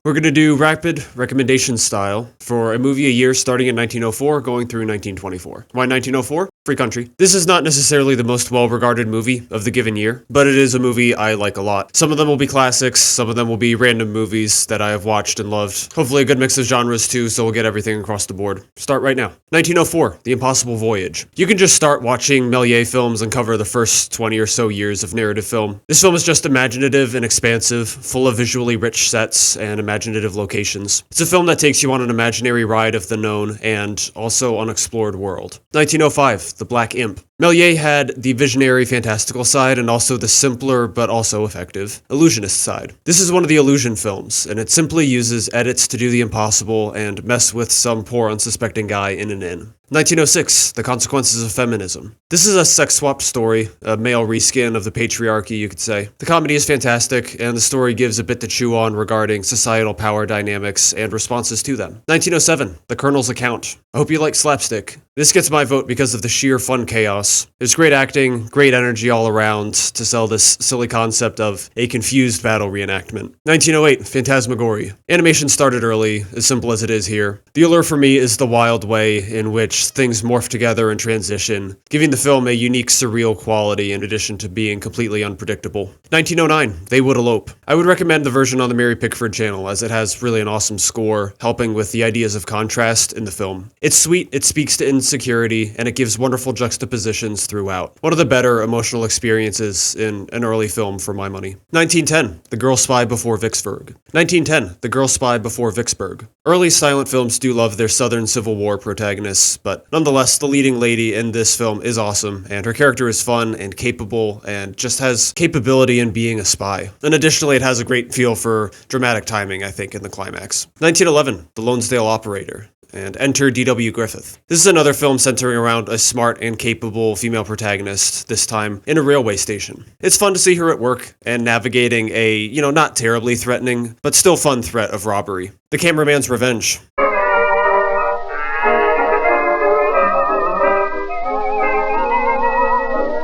We're going to do rapid recommendation style for a movie a year starting in 1904 going through 1924. Why 1904? Free country. This is not necessarily the most well-regarded movie of the given year, but it is a movie I like a lot. Some of them will be classics, some of them will be random movies that I have watched and loved. Hopefully a good mix of genres too, so we'll get everything across the board. Start right now. 1904, The Impossible Voyage. You can just start watching Méliès films and cover the first 20 or so years of narrative film. This film is just imaginative and expansive, full of visually rich sets and imaginative locations. It's a film that takes you on an imaginary ride of the known and also unexplored world. 1905, The Black Imp. Méliès had the visionary, fantastical side and also the simpler but also effective illusionist side. This is one of the illusion films, and it simply uses edits to do the impossible and mess with some poor unsuspecting guy in an inn. 1906, The Consequences of Feminism. This is a sex swap story, a male reskin of the patriarchy, you could say. The comedy is fantastic, and the story gives a bit to chew on regarding societal power dynamics and responses to them. 1907, The Colonel's Account. I hope you like slapstick. This gets my vote because of the sheer fun chaos. There's great acting, great energy all around to sell this silly concept of a confused battle reenactment. 1908, Phantasmagorie. Animation started early, as simple as it is here. The allure for me is the wild way in which things morph together and transition, giving the film a unique surreal quality in addition to being completely unpredictable. 1909, They Would Elope. I would recommend the version on the Mary Pickford channel as it has really an awesome score, helping with the ideas of contrast in the film. It's sweet, it speaks to insecurity, and it gives wonderful juxtapositions throughout. One of the better emotional experiences in an early film for my money. 1910, The Girl Spy Before Vicksburg. 1910, The Girl Spy Before Vicksburg. Early silent films do love their Southern Civil War protagonists, but nonetheless, the leading lady in this film is awesome, and her character is fun and capable, and just has capability in being a spy. And additionally, it has a great feel for dramatic timing, I think, in the climax. 1911, The Lonedale Operator. And enter D.W. Griffith. This is another film centering around a smart and capable female protagonist, this time in a railway station. It's fun to see her at work and navigating a, not terribly threatening, but still fun threat of robbery. The Cameraman's Revenge.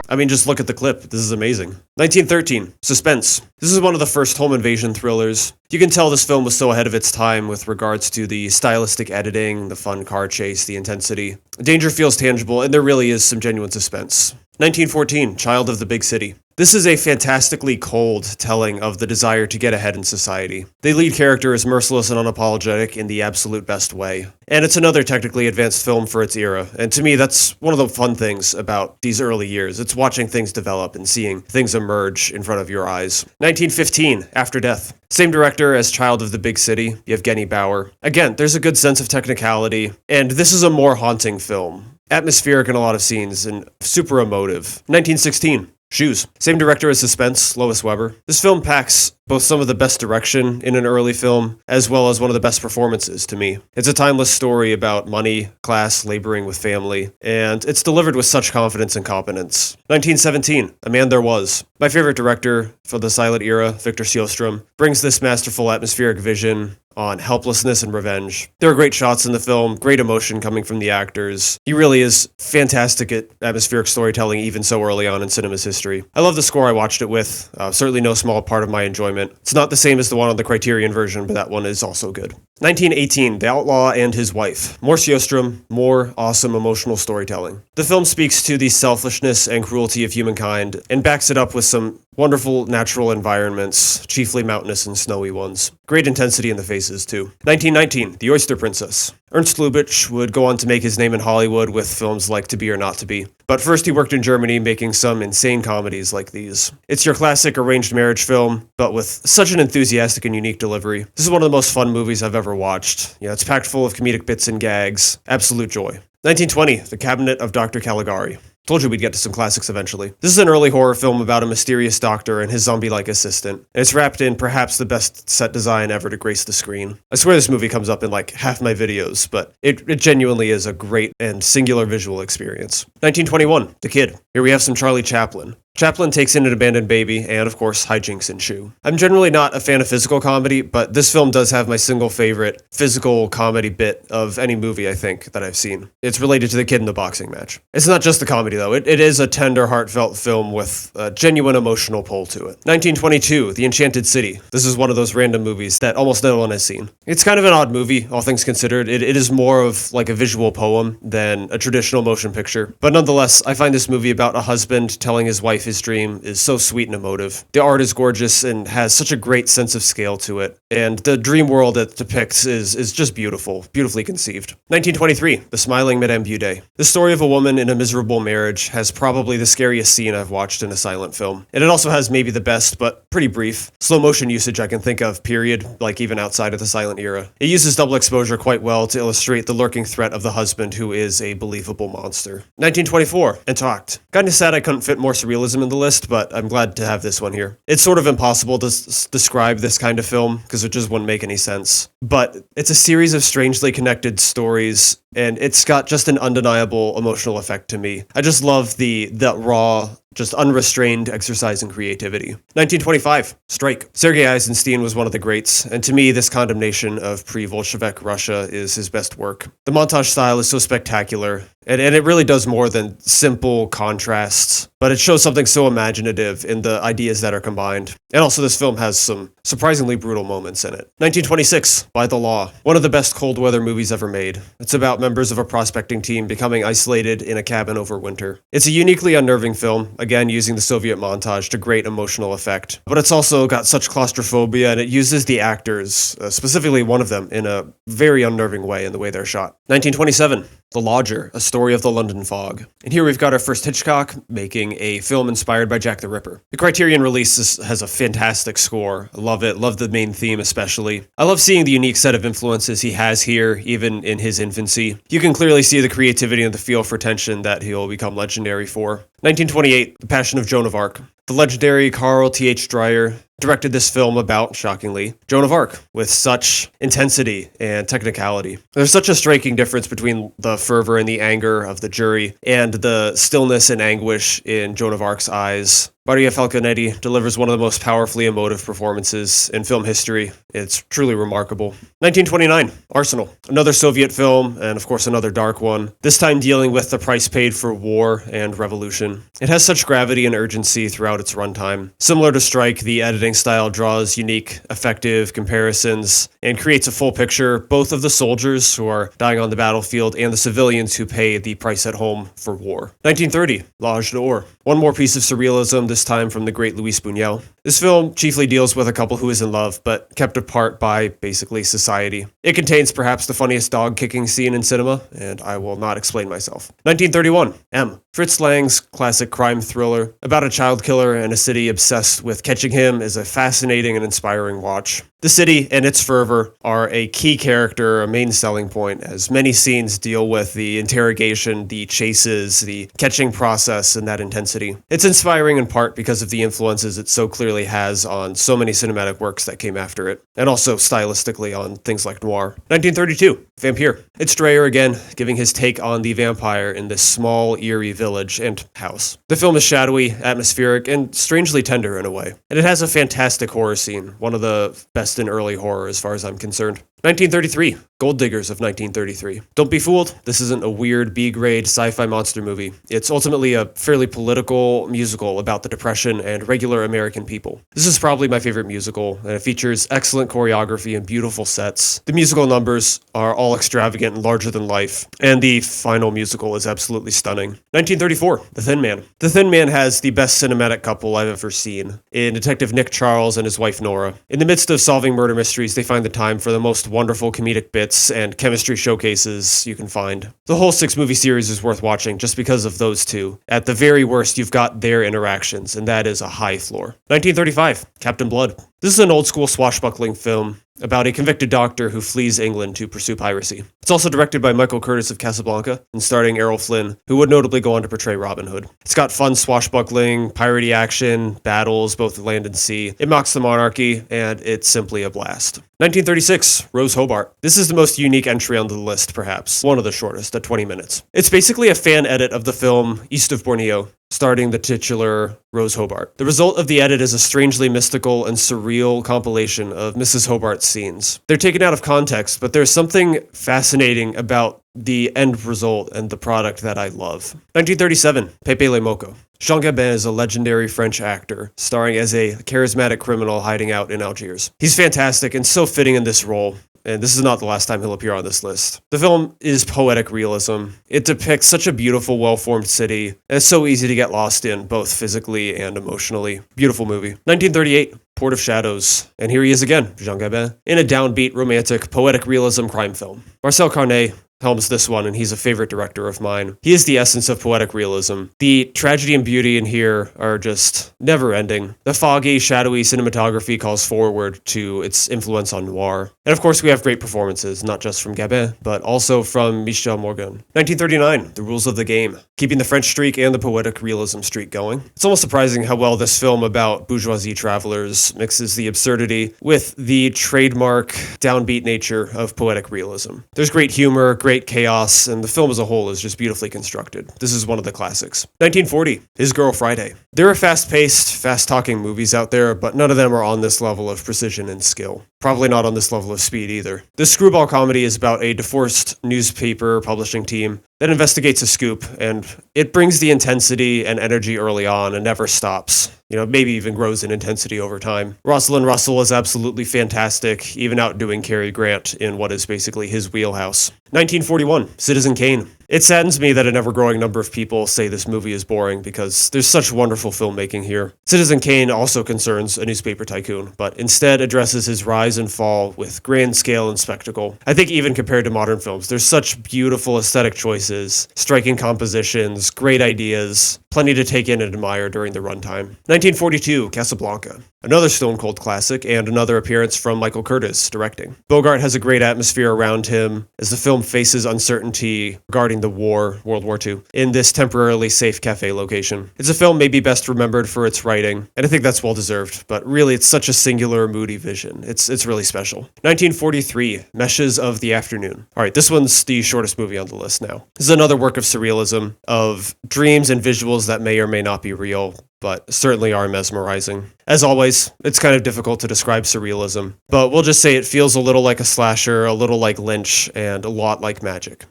I mean, just look at the clip. This is amazing. 1913, Suspense. This is one of the first home invasion thrillers. You can tell this film was so ahead of its time with regards to the stylistic editing, the fun car chase, the intensity. Danger feels tangible, and there really is some genuine suspense. 1914, Child of the Big City. This is a fantastically cold telling of the desire to get ahead in society. The lead character is merciless and unapologetic in the absolute best way. And it's another technically advanced film for its era. And to me, that's one of the fun things about these early years. It's watching things develop and seeing things emerge in front of your eyes. 1915, After Death. Same director as Child of the Big City, Evgeny Bauer. Again, there's a good sense of technicality, and this is a more haunting film. Atmospheric in a lot of scenes and super emotive. 1916. Shoes. Same director as Suspense, Lois Weber. This film packs both some of the best direction in an early film, as well as one of the best performances to me. It's a timeless story about money, class, laboring with family, and it's delivered with such confidence and competence. 1917, A Man There Was. My favorite director for the silent era, Victor Sjöström, brings this masterful atmospheric vision on helplessness and revenge. There are great shots in the film, great emotion coming from the actors. He really is fantastic at atmospheric storytelling even so early on in cinema's history. I love the score I watched it with, certainly no small part of my enjoyment. It's not the same as the one on the Criterion version, but that one is also good. 1918, The Outlaw and His Wife. More Sjöström, more awesome emotional storytelling. The film speaks to the selfishness and cruelty of humankind and backs it up with some wonderful natural environments, chiefly mountainous and snowy ones. Great intensity in the faces, too. 1919, The Oyster Princess. Ernst Lubitsch would go on to make his name in Hollywood with films like To Be or Not to Be. But first he worked in Germany making some insane comedies like these. It's your classic arranged marriage film, but with such an enthusiastic and unique delivery. This is one of the most fun movies I've ever watched. It's packed full of comedic bits and gags. Absolute joy. 1920, The Cabinet of Dr. Caligari. Told you we'd get to some classics eventually. This is an early horror film about a mysterious doctor and his zombie-like assistant, and it's wrapped in perhaps the best set design ever to grace the screen. I swear this movie comes up in like half my videos, but it genuinely is a great and singular visual experience. 1921, The Kid. Here we have some Charlie Chaplin. Chaplin takes in an abandoned baby, and of course, hijinks ensue. I'm generally not a fan of physical comedy, but this film does have my single favorite physical comedy bit of any movie, I think, that I've seen. It's related to the kid in the boxing match. It's not just the comedy, though. It is a tender, heartfelt film with a genuine emotional pull to it. 1922, The Enchanted City. This is one of those random movies that almost no one has seen. It's kind of an odd movie, all things considered. It is more of like a visual poem than a traditional motion picture. But nonetheless, I find this movie about a husband telling his wife his dream is so sweet and emotive. The art is gorgeous and has such a great sense of scale to it. And the dream world it depicts is just beautiful, beautifully conceived. 1923, The Smiling Madame Beudet. The story of a woman in a miserable marriage has probably the scariest scene I've watched in a silent film. And it also has maybe the best, but pretty brief, slow motion usage I can think of, period, like even outside of the silent era. It uses double exposure quite well to illustrate the lurking threat of the husband who is a believable monster. 1924, Entr'acte. Kinda sad I couldn't fit more surrealism in the list, but I'm glad to have this one here. It's sort of impossible to describe this kind of film, because it just wouldn't make any sense. But it's a series of strangely connected stories, and it's got just an undeniable emotional effect to me. I just love the raw, just unrestrained exercise in creativity. 1925, Strike. Sergei Eisenstein was one of the greats, and to me, this condemnation of pre-Bolshevik Russia is his best work. The montage style is so spectacular, and it really does more than simple contrasts, but it shows something so imaginative in the ideas that are combined. And also, this film has some surprisingly brutal moments in it. 1926, By the Law. One of the best cold weather movies ever made. It's about members of a prospecting team becoming isolated in a cabin over winter. It's a uniquely unnerving film, again using the Soviet montage to great emotional effect. But it's also got such claustrophobia, and it uses the actors, specifically one of them, in a very unnerving way in the way they're shot. 1927, The Lodger, a story of the London fog. And here we've got our first Hitchcock making a film inspired by Jack the Ripper. The Criterion release has a fantastic score. I love it. Love the main theme especially. I love seeing the unique set of influences he has here, even in his infancy. You can clearly see the creativity and the feel for tension that he'll become legendary for. 1928, The Passion of Joan of Arc. The legendary Carl T.H. Dreyer directed this film about, shockingly, Joan of Arc with such intensity and technicality. There's such a striking difference between the fervor and the anger of the jury and the stillness and anguish in Joan of Arc's eyes. Maria Falconetti delivers one of the most powerfully emotive performances in film history. It's truly remarkable. 1929, Arsenal. Another Soviet film, and of course another dark one, this time dealing with the price paid for war and revolution. It has such gravity and urgency throughout its runtime. Similar to Strike, the editing style draws unique, effective comparisons and creates a full picture, both of the soldiers who are dying on the battlefield and the civilians who pay the price at home for war. 1930, L'Âge d'Or. One more piece of surrealism, this time from the great Luis Buñuel. This film chiefly deals with a couple who is in love, but kept apart by, basically, society. It contains perhaps the funniest dog-kicking scene in cinema, and I will not explain myself. 1931, M. Fritz Lang's classic crime thriller about a child killer and a city obsessed with catching him is a fascinating and inspiring watch. The city and its fervor are a key character, a main selling point, as many scenes deal with the interrogation, the chases, the catching process, and that intensity. It's inspiring in part because of the influences it so clearly has on so many cinematic works that came after it, and also stylistically on things like noir. 1932, Vampyr. It's Dreyer again, giving his take on the vampire in this small, eerie village and house. The film is shadowy, atmospheric, and strangely tender in a way. And it has a fantastic horror scene, one of the best in early horror as far as I'm concerned. 1933, Gold Diggers of 1933. Don't be fooled, this isn't a weird B-grade sci-fi monster movie. It's ultimately a fairly political musical about the Depression and regular American people. This is probably my favorite musical, and it features excellent choreography and beautiful sets. The musical numbers are all extravagant and larger than life, and the final musical is absolutely stunning. 1934, The Thin Man. The Thin Man has the best cinematic couple I've ever seen, in Detective Nick Charles and his wife Nora. In the midst of solving murder mysteries, they find the time for the most wonderful comedic bits and chemistry showcases you can find. The whole 6-movie series is worth watching just because of those two. At the very worst, you've got their interactions, and that is a high floor. 1935, Captain Blood. This is an old-school swashbuckling film about a convicted doctor who flees England to pursue piracy. It's also directed by Michael Curtis of Casablanca and starring Errol Flynn, who would notably go on to portray Robin Hood. It's got fun swashbuckling, piratey action, battles, both land and sea. It mocks the monarchy, and it's simply a blast. 1936, Rose Hobart. This is the most unique entry on the list, perhaps. One of the shortest, at 20 minutes. It's basically a fan edit of the film East of Borneo. starting the titular Rose Hobart. The result of the edit is a strangely mystical and surreal compilation of Mrs. Hobart's scenes. They're taken out of context, but there's something fascinating about the end result and the product that I love. 1937, Pepe le Moko. Jean Gabin is a legendary French actor, starring as a charismatic criminal hiding out in Algiers. He's fantastic and so fitting in this role, and this is not the last time he'll appear on this list. The film is poetic realism. It depicts such a beautiful, well-formed city, and it's so easy to get lost in, both physically and emotionally. Beautiful movie. 1938, Port of Shadows. And here he is again, Jean Gabin, in a downbeat, romantic, poetic realism crime film. Marcel Carné helms this one, and he's a favorite director of mine. He is the essence of poetic realism. The tragedy and beauty in here are just never-ending. The foggy, shadowy cinematography calls forward to its influence on noir. And of course, we have great performances, not just from Gabin, but also from Michel Morgan. 1939, The Rules of the Game, keeping the French streak and the poetic realism streak going. It's almost surprising how well this film about bourgeoisie travelers mixes the absurdity with the trademark downbeat nature of poetic realism. There's great humor, great chaos, and the film as a whole is just beautifully constructed. This is one of the classics. 1940, His Girl Friday. There are fast-paced, fast-talking movies out there, but none of them are on this level of precision and skill. Probably not on this level of speed either. This screwball comedy is about a divorced newspaper publishing team that investigates a scoop, and it brings the intensity and energy early on and never stops. Maybe even grows in intensity over time. Rosalind Russell is absolutely fantastic, even outdoing Cary Grant in what is basically his wheelhouse. 1941, Citizen Kane. It saddens me that an ever-growing number of people say this movie is boring because there's such wonderful filmmaking here. Citizen Kane also concerns a newspaper tycoon, but instead addresses his rise and fall with grand scale and spectacle. I think even compared to modern films, there's such beautiful aesthetic choices, striking compositions, great ideas, plenty to take in and admire during the runtime. 1942, Casablanca. Another Stone Cold classic, and another appearance from Michael Curtiz directing. Bogart has a great atmosphere around him as the film faces uncertainty regarding the war, World War II, in this temporarily safe cafe location. It's a film maybe best remembered for its writing, and I think that's well deserved, but really it's such a singular, moody vision. It's really special. 1943, Meshes of the Afternoon. Alright, this one's the shortest movie on the list now. This is another work of surrealism, of dreams and visuals that may or may not be real, but certainly are mesmerizing. As always, it's kind of difficult to describe surrealism, but we'll just say it feels a little like a slasher, a little like Lynch, and a lot like magic.